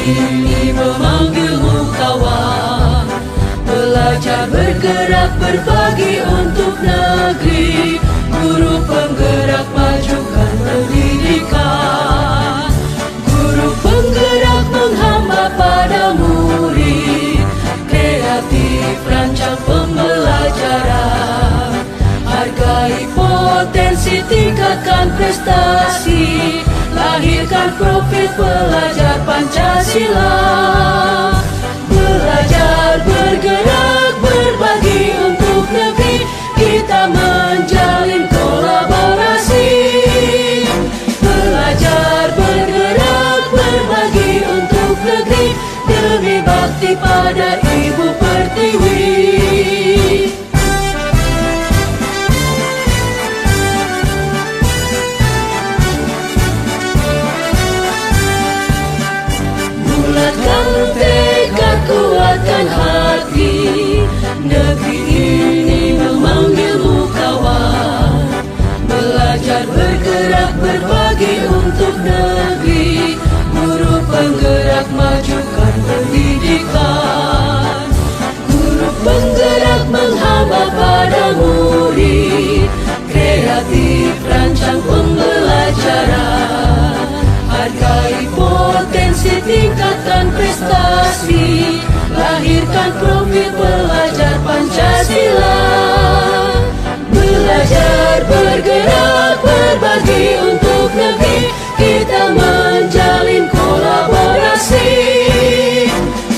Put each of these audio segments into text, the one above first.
ini memanggilmu kawan. Belajar bergerak berbagi untuk negeri. Guru penggerak majukan pendidikan. Guru penggerak menghamba pada murid. Kreatif rancang pembelajaran. Hargai potensi, tingkatkan prestasi. Lahirkan profil pelajar Pancasila. Belajar bergerak berbagi untuk negeri. Kita menjalin kolaborasi. Belajar bergerak berbagi untuk negeri. Demi bakti pada Ibu Pertiwi. Bulatkan tekad, kuatkan hati. Negeri ini memanggilmu kawan. Belajar bergerak berbagi untuk negeri. Guru penggerak majukan pendidikan. Guru penggerak menghamba pada murid. Kreatif rancang pembelajaran. Hargai potensi, tingkatkan prestasi. Lahirkan profil pelajar Pancasila. Belajar bergerak berbagi untuk negeri. Kita menjalin kolaborasi.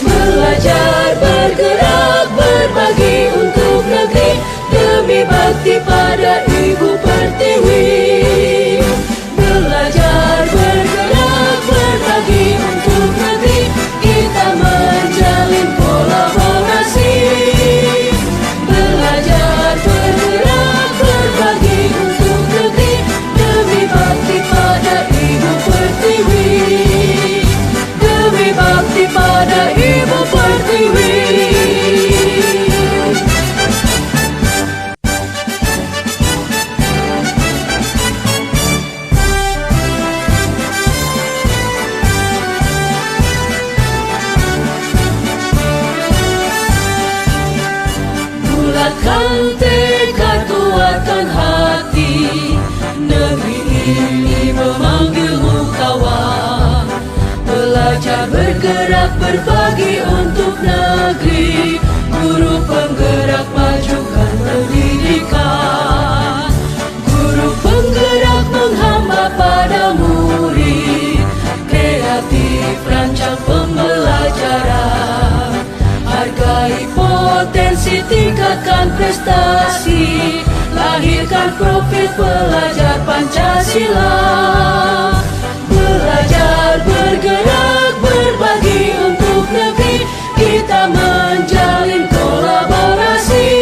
Belajar bergerak berbagi untuk negeri. Demi bakti pada Ibu Pertiwi. Belajar bergerak berbagi untuk negeri. Kita menjalin kolaborasi. Belajar bergerak berbagi untuk negeri. Demi bakti pada Ibu Pertiwi. Demi bakti pada Ibu Pertiwi. Bulatkan tekad, kuatkan hati. Negeri ini memanggilmu kawan. Belajar bergerak berbagi untuk negeri. Guru penggerak majukan pendidikan. Guru penggerak menghamba pada murid. Kreatif rancang pembelajaran. Hargai potensi, tingkatkan prestasi. Lahirkan profil pelajar Pancasila. Belajar bergerak berbagi untuk negeri. Kita menjalin kolaborasi.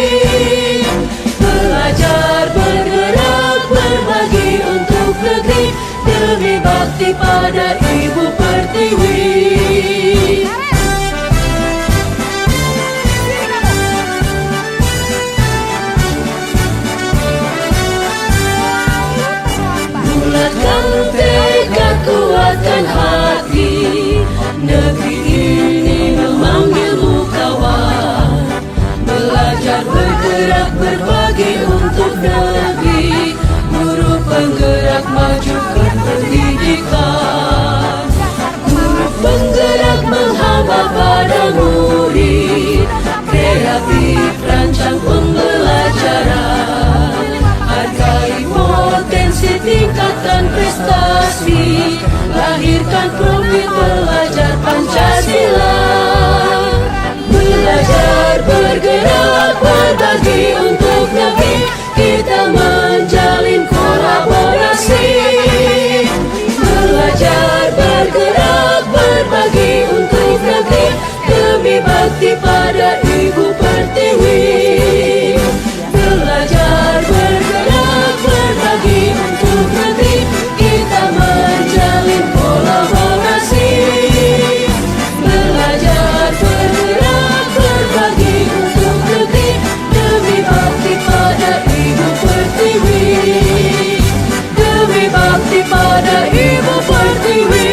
Belajar bergerak berbagi untuk negeri. Demi bakti pada Ibu Pertiwi. Bulatkan tekad, kuatkan hati. Negeri ini memanggilmu kawan. Belajar bergerak berbagi untuk negeri. Guru penggerak majukan pendidikan. Guru penggerak menghamba pada murid. Kreatif rancang pembelajaran. Hargai potensi, tingkatkan prestasi. Lahirkan profil pelajar Pancasila. Belajar bergerak berbagi untuk negeri. Kita menjalin kolaborasi. Belajar bergerak berbagi untuk negeri. Demi bakti pada Ibu Pertiwi. Belajar bergerak berbagi untuk negeri. Kita menjalin kolaborasi. Belajar bergerak berbagi untuk negeri. Demi bakti pada Ibu Pertiwi. Demi bakti pada Ibu Pertiwi.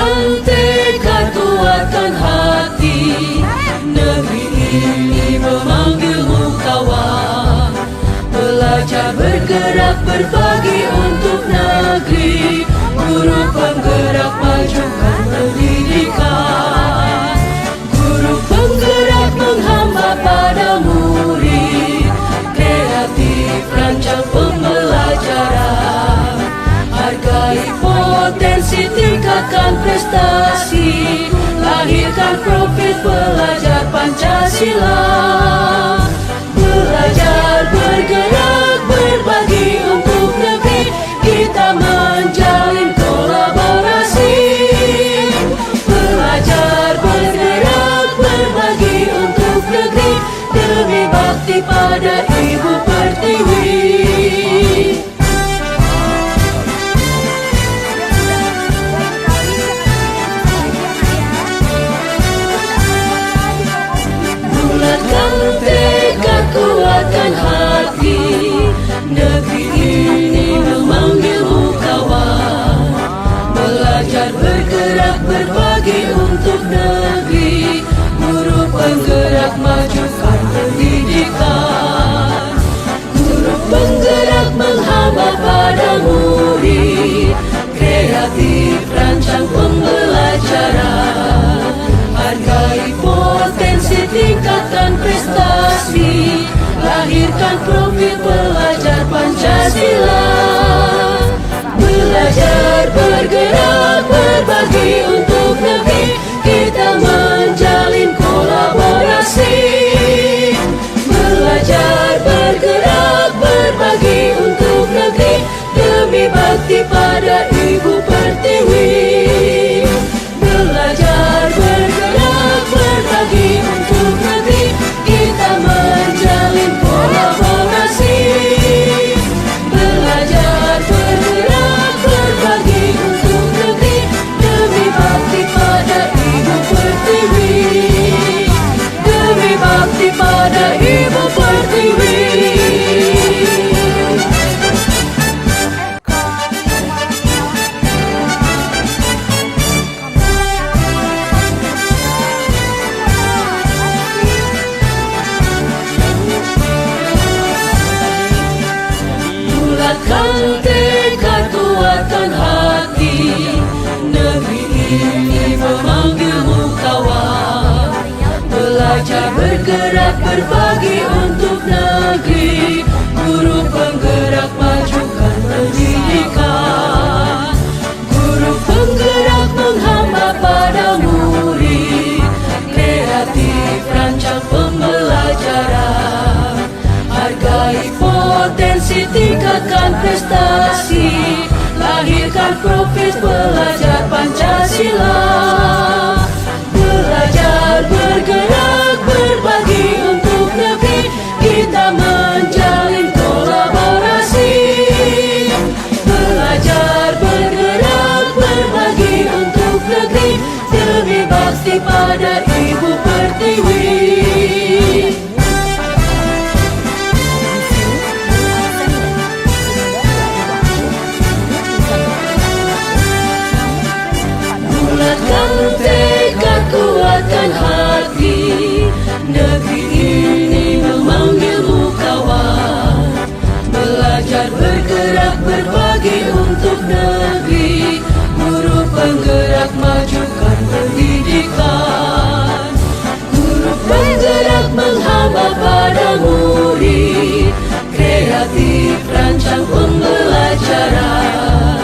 Bulatkan tekad, kuatkan hati. Negeri ini memanggilmu kawan. Belajar, bergerak, berbagi untuk negeri. Guru penggerak, majukan pendidikan. Guru penggerak menghamba pada murid. Kreatif, rancang pembelajaran. Hargai potensi, tingkatkan prestasi. Lahirkan profil pelajar Pancasila. Belajar, bergerak, berbagi untuk negeri. Kita menjalin kolaborasi. Belajar, bergerak, berbagi untuk negeri. Demi bakti pada Ibu Pertiwi. Bulatkan tekad, kuatkan hati. Negeri ini memanggilmu kawan. Belajar, bergerak, berbagi untuk negeri. Guru penggerak, majukan pendidikan. Guru penggerak menghamba pada murid. Kreatif, rancang pembelajaran. Hargai potensi, tingkatkan prestasi. Lahirkan profil pelajar Pancasila. Belajar, bergerak, berbagi untuk negeri. Kita menjalin kolaborasi. Belajar, bergerak, berbagi untuk negeri. Demi bakti pada Ibu Pertiwi. Belajar, bergerak, berbagi untuk negeri. Kita menjalin kolaborasi. Belajar, bergerak, berbagi untuk negeri. Demi bakti pada Ibu Pertiwi. Demi bakti pada Ibu Pertiwi. Bulatkan tekad, kuatkan hati. Negeri ini memanggilmu kawan. Belajar, bergerak, berbagi untuk negeri. Guru penggerak, majukan pendidikan. Guru penggerak menghamba pada murid. Kreatif, rancang pembelajaran. Hargai potensi, tingkatkan prestasi. Lahirkan profil pelajar Pancasila. Belajar, bergerak, berbagi untuk negeri. Kita menjalin kolaborasi. Belajar, bergerak, berbagi untuk negeri. Demi bakti pada Ibu Pertiwi. Bulatkan tekad, kuatkan hati. Negeri ini memanggilmu kawan. Belajar, bergerak, berbagi untuk negeri. Guru penggerak, majukan pendidikan. Guru penggerak menghamba pada murid. Kreatif, rancang pembelajaran.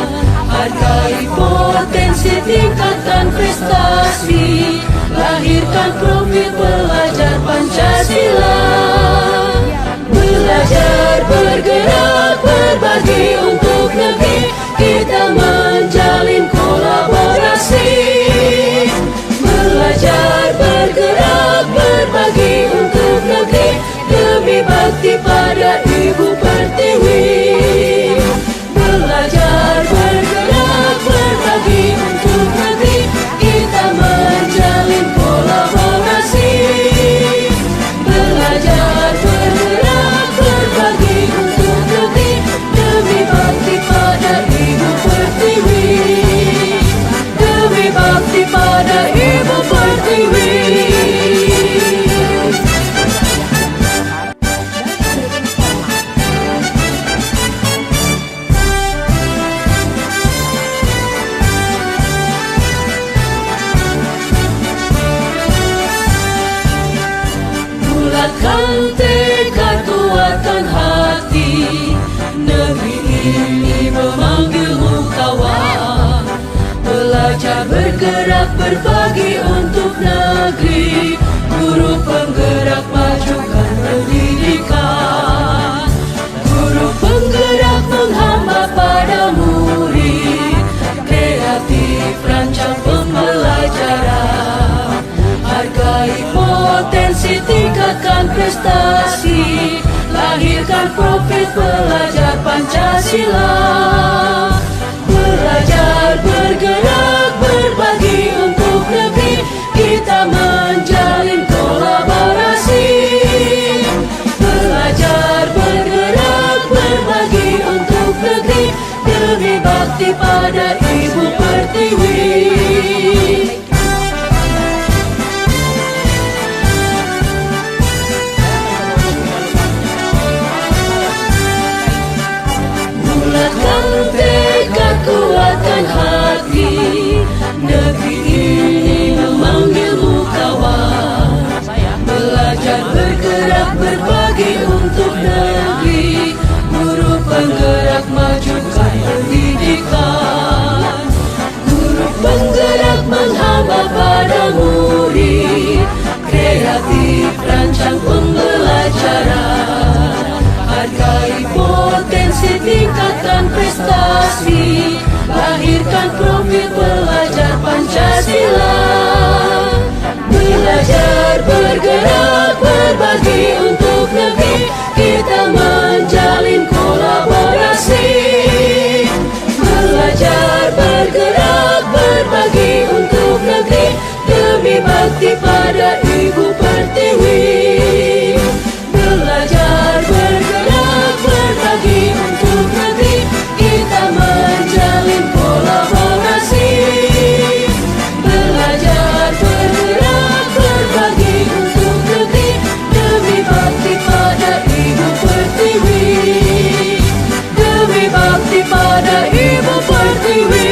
Hargai potensi, tingkatkan prestasi. Lahirkan profil pelajar Pancasila. Belajar, bergerak, berbagi bergerak berbagi untuk negeri, guru penggerak majukan pendidikan, guru penggerak menghamba pada murid, kreatif rancang pembelajaran, hargai potensi tingkatkan prestasi, lahirkan profil pelajar Pancasila. Belajar, bergerak, berbagi untuk negeri, kita menjalin kolaborasi. Belajar, bergerak, berbagi untuk negeri, demi bakti pada Ibu Pertiwi. Bulatkan tekad, kuatkan hati, negeri ini memanggilmu kawan. Belajar, bergerak, berbagi untuk negeri, guru penggerak majukan pendidikan, guru penggerak menghamba pada murid, kreatif rancang pembelajaran, hargai potensi tingkatkan prestasi, lahirkan profil pelajar Pancasila. Belajar, bergerak, berbagi untuk negeri, kita menjalin kolaborasi. Belajar, bergerak, berbagi untuk negeri, demi bakti pada Ibu Pertiwi. Belajar, bergerak, berbagi untuk negeri, kita menjalin kolaborasi. Belajar, bergerak, berbagi untuk negeri, demi bakti pada Ibu Pertiwi. Demi bakti pada Ibu Pertiwi.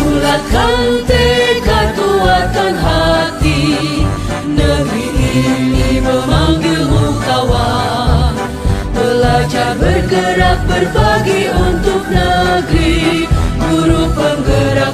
Bulatkan tekad, kuatkan hati, negeri ini memanggilmu kawan. Belajar, bergerak, berbagi untuk negeri, guru penggerak